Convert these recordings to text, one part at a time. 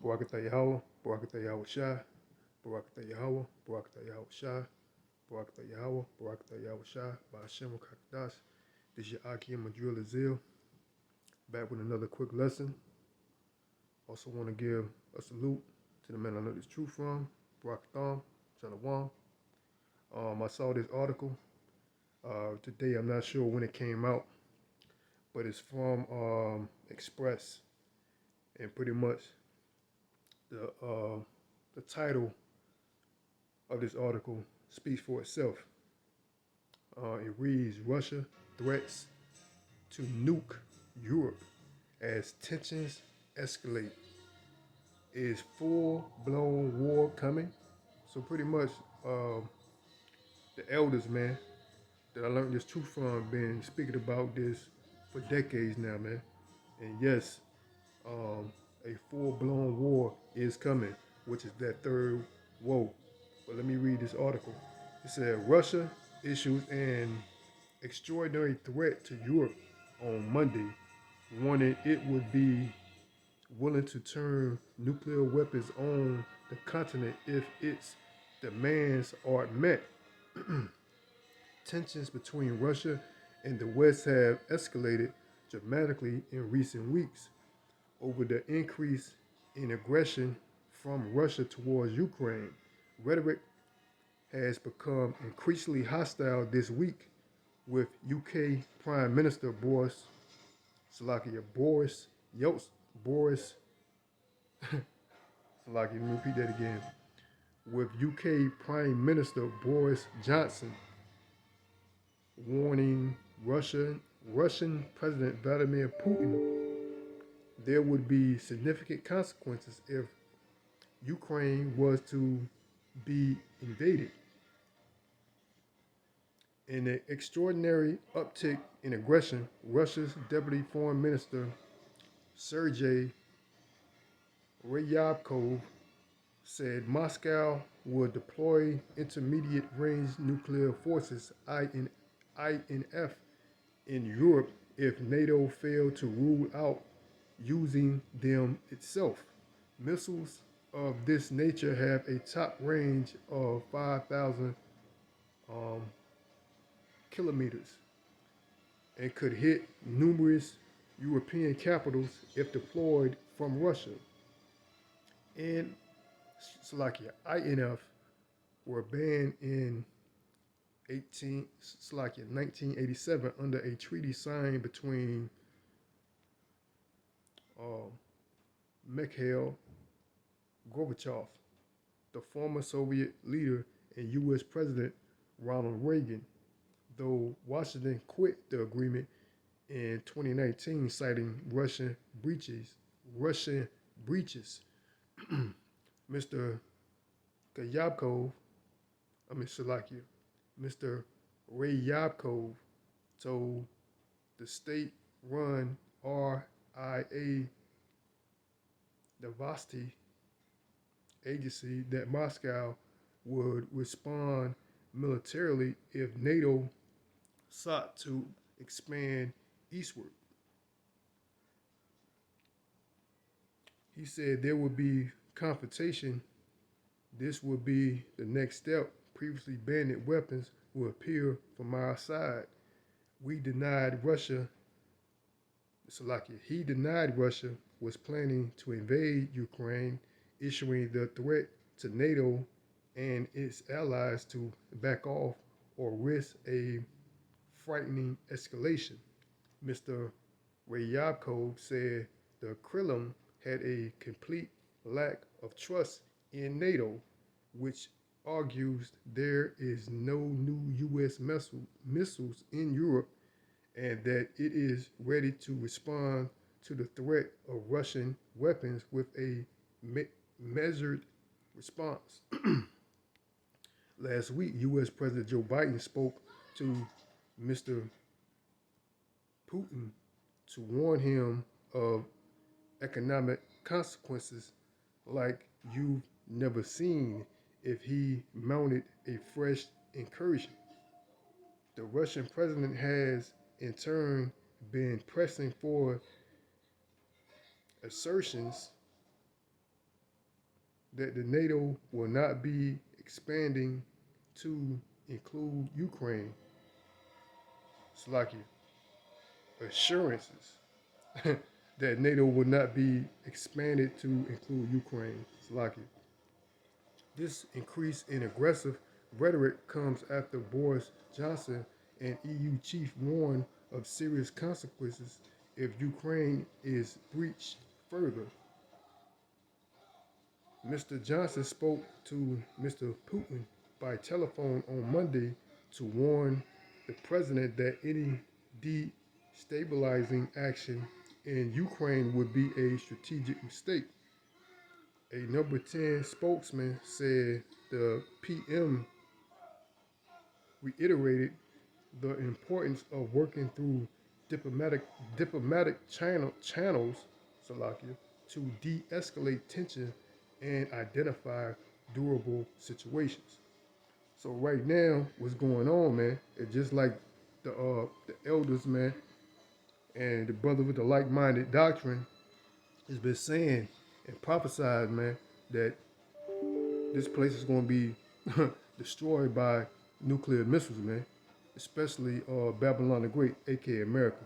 Barakatah Yahweh, Barakatah Yahweh Shai, Barakatah Yahweh, Barakatah Yahweh Shai, Barakatah Yahweh, Barakatah Yahweh Shai, Ba'ashem Kakadash. This is your Akim Madril Azil, back with another quick lesson. Also want to give a salute to the man I know this truth from, Barakatham, Shalom. I saw this article today. I'm not sure when it came out, but it's from Express, and pretty much the uh, the title of this article speaks for itself. It reads, Russia threats to nuke Europe as tensions escalate. Is full-blown war coming? So pretty much the elders, man, that I learned this truth from, been speaking about this for decades now, man. And yes, a full-blown war is coming, which is that third woe. But let me read this article. It said Russia issues an extraordinary threat to Europe on Monday, warning it would be willing to turn nuclear weapons on the continent if its demands are met. Tensions between Russia and the West have escalated dramatically in recent weeks over the increase in aggression from Russia towards Ukraine. Rhetoric has become increasingly hostile this week, with UK Prime Minister Boris Yeltsin, Boris, let me repeat that again, with UK Prime Minister Boris Johnson warning Russian President Vladimir Putin there would be significant consequences if Ukraine was to be invaded. In an extraordinary uptick in aggression, Russia's Deputy Foreign Minister Sergei Ryabkov said Moscow would deploy intermediate range nuclear forces INF in Europe if NATO failed to rule out using them itself. Missiles of this nature have a top range of 5,000 um, kilometers and could hit numerous European capitals if deployed from Russia. And Slovakia, INF, were banned in 1987 under a treaty signed between uh, Mikhail Gorbachev, the former Soviet leader, and U.S. President Ronald Reagan, though Washington quit the agreement in 2019, citing Russian breaches. Mr. Ryabkov, Mr. Ryabkov told the state-run RIA Novosti agency that Moscow would respond militarily if NATO sought to expand eastward. He said there would be confrontation. This would be the next step. Previously banned weapons will appear from our side. We denied Russia, he denied Russia was planning to invade Ukraine, issuing the threat to NATO and its allies to back off or risk a frightening escalation. Mr. Ryabkov said the Kremlin had a complete lack of trust in NATO, which argues there is no new U.S. missiles in Europe and that it is ready to respond to the threat of Russian weapons with a measured response. Last week, U.S. President Joe Biden spoke to Mr. Putin to warn him of economic consequences like you've never seen if he mounted a fresh incursion. The Russian president has, in turn, been pressing for assertions that the NATO will not be expanding to include Ukraine. Slovakia. Assurances that NATO will not be expanded to include Ukraine. Slovakia. This increase in aggressive rhetoric comes after Boris Johnson, an EU chief, warned of serious consequences if Ukraine is breached further. Mr. Johnson spoke to Mr. Putin by telephone on Monday to warn the president that any destabilizing action in Ukraine would be a strategic mistake. A number 10 spokesman said the PM reiterated the importance of working through diplomatic channels, Salakia, to de-escalate tension and identify durable situations. So right now, what's going on, man? It's just like the elders, man, and the brother with the like-minded doctrine has been saying and prophesied, man, that this place is going to be destroyed by nuclear missiles, man. Especially Babylon the Great, aka America.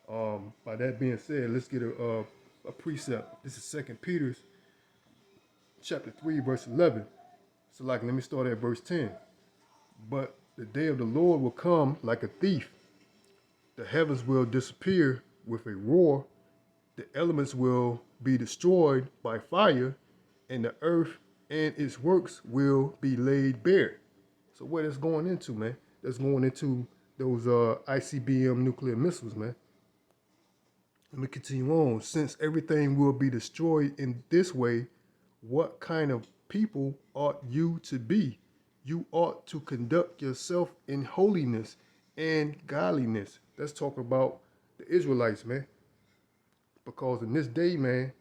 By that being said, let's get a precept. This is 2 Peter chapter 3, verse 11. So like, let me start at verse 10. But the day of the Lord will come like a thief. The heavens will disappear with a roar. The elements will be destroyed by fire, and the earth and its works will be laid bare. So what it's going into, man? That's going into those ICBM nuclear missiles, man. Let me continue on. Since everything will be destroyed in this way, what kind of people ought you to be? You ought to conduct yourself in holiness and godliness. Let's talk about the Israelites, man. Because in this day, man,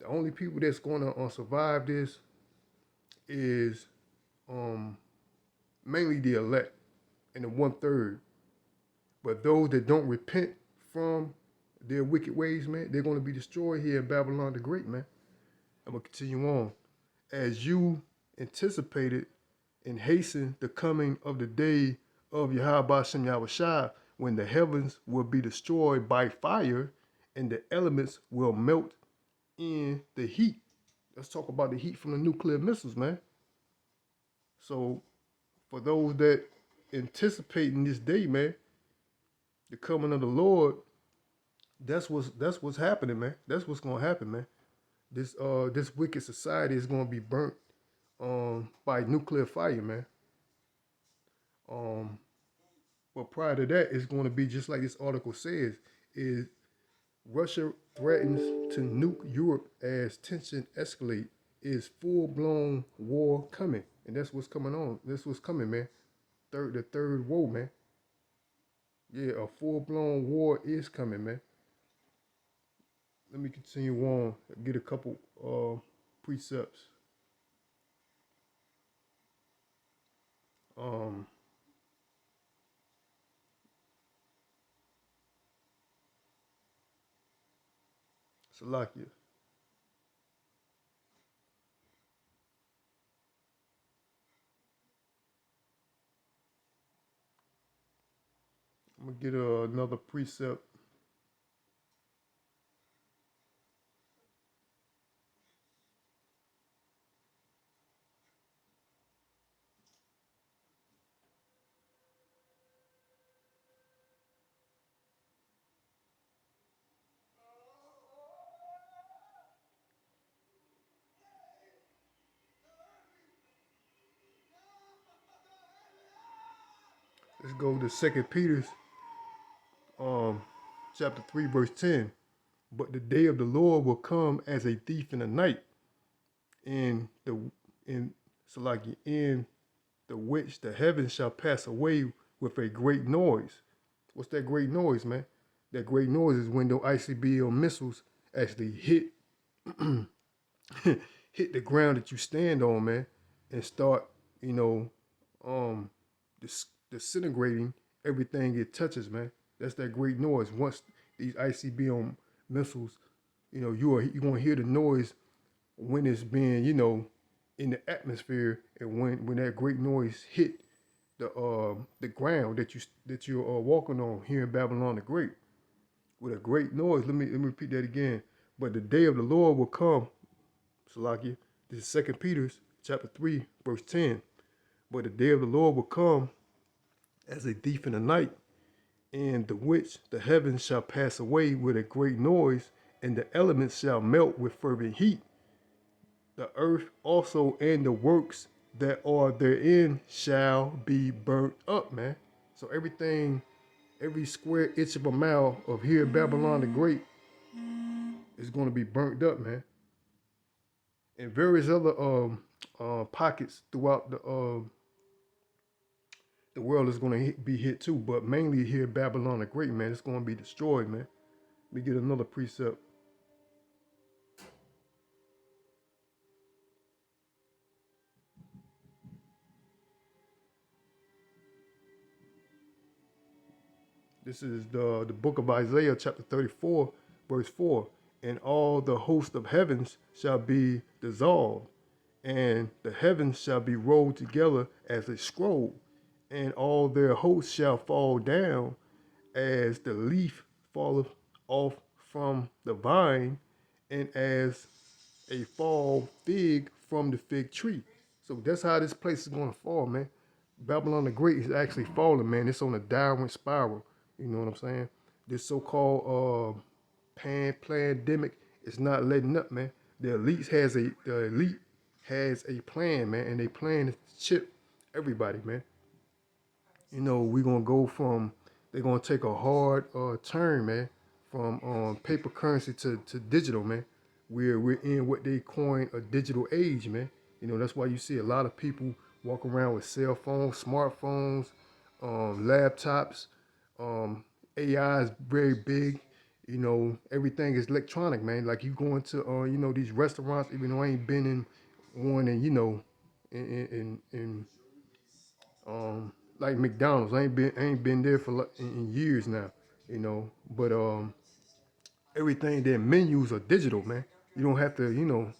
the only people that's going to survive this is mainly the elect and the 1/3. But those that don't repent from their wicked ways, man, they're going to be destroyed here in Babylon the Great, man. I'm going to continue on. As you anticipated and hasten the coming of the day of Yahweh Shem Yahushua, when the heavens will be destroyed by fire and the elements will melt in the heat. Let's talk about the heat from the nuclear missiles, man. So for those that anticipating this day, man, the coming of the Lord, that's what's happening, man. That's what's gonna happen, man. This wicked society is gonna be burnt by nuclear fire, man. But prior to that, it's gonna be just like this article says, is Russia threatens to nuke Europe as tension escalate. Is full-blown war coming? And that's what's coming on. That's what's coming, man. The third war, man. Yeah, a full-blown war is coming, man. Let me continue on. Get a couple precepts. Salakia. I'm gonna get another precept. Let's go to 2 Peter's chapter 3, verse 10. But the day of the Lord will come as a thief in the night, in Salaki, in the which the heavens shall pass away with a great noise. What's that great noise, man? That great noise is when those ICBM missiles actually hit hit the ground that you stand on, man, and start, disintegrating everything it touches, man. That's that great noise. Once these ICBM missiles, you're gonna hear the noise when it's being, in the atmosphere, and when that great noise hit the ground that you're walking on here in Babylon the Great with a great noise. Let me repeat that again. But the day of the Lord will come, Salakia. This is 2 Peter chapter 3, verse 10. But the day of the Lord will come as a thief in the night, in the which the heavens shall pass away with a great noise, and the elements shall melt with fervent heat. The earth also and the works that are therein shall be burnt up, man. So everything, every square inch of a mile of here Babylon the Great is going to be burnt up, man. And various other pockets throughout the world is going to be hit too, but mainly here Babylon the Great, man. It's going to be destroyed, man. Let me get another precept. This is the book of Isaiah, chapter 34, verse 4. And all the host of heavens shall be dissolved, and the heavens shall be rolled together as a scroll, and all their hosts shall fall down as the leaf falleth off from the vine, and as a fall fig from the fig tree. So that's how this place is going to fall, man. Babylon the Great is actually falling, man. It's on a downward spiral. You know what I'm saying? This so-called pandemic is not letting up, man. The elite has a plan, man, and they plan to chip everybody, man. We're gonna go from they're gonna take a hard turn, man, from paper currency to digital, man. We're in what they coin a digital age, man. That's why you see a lot of people walk around with cell phones, smartphones, laptops. AI is very big. Everything is electronic, man. Like you going to these restaurants, even though I ain't been in one, and in like McDonald's. I ain't been there for in years now, But everything their menus are digital, man. You don't have to,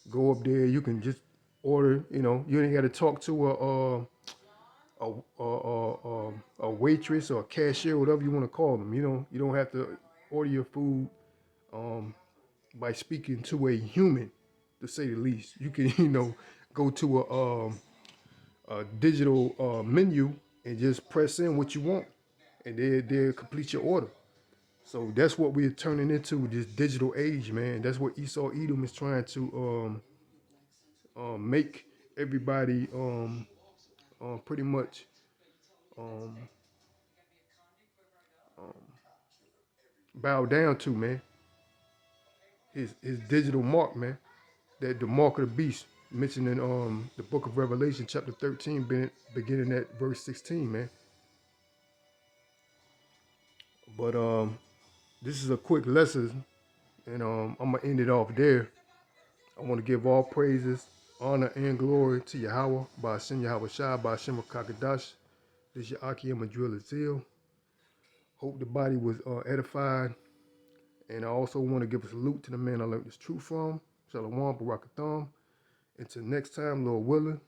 go up there. You can just order. You ain't got to talk to a waitress or a cashier, whatever you want to call them. You don't have to order your food by speaking to a human, to say the least. You can, go to a digital menu and just press in what you want, and they'll complete your order. So that's what we're turning into, this digital age, man. That's what Esau Edom is trying to make everybody pretty much um, bow down to, man. His digital mark, man. That the mark of the beast mentioned in the book of Revelation, chapter 13, beginning at verse 16, man. But this is a quick lesson, and I'm gonna end it off there. I want to give all praises, honor, and glory to Yahweh, by Hashem Yahweh Shai, by Hashem Kakadash. This is your Akim Madril Azil. Hope the body was edified. And I also want to give a salute to the man I learned this truth from, Shalom Barakatham. Until next time, Lord willing,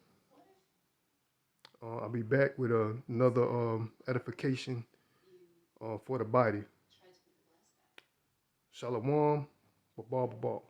I'll be back with another edification for the body. Shalom, babal, babal.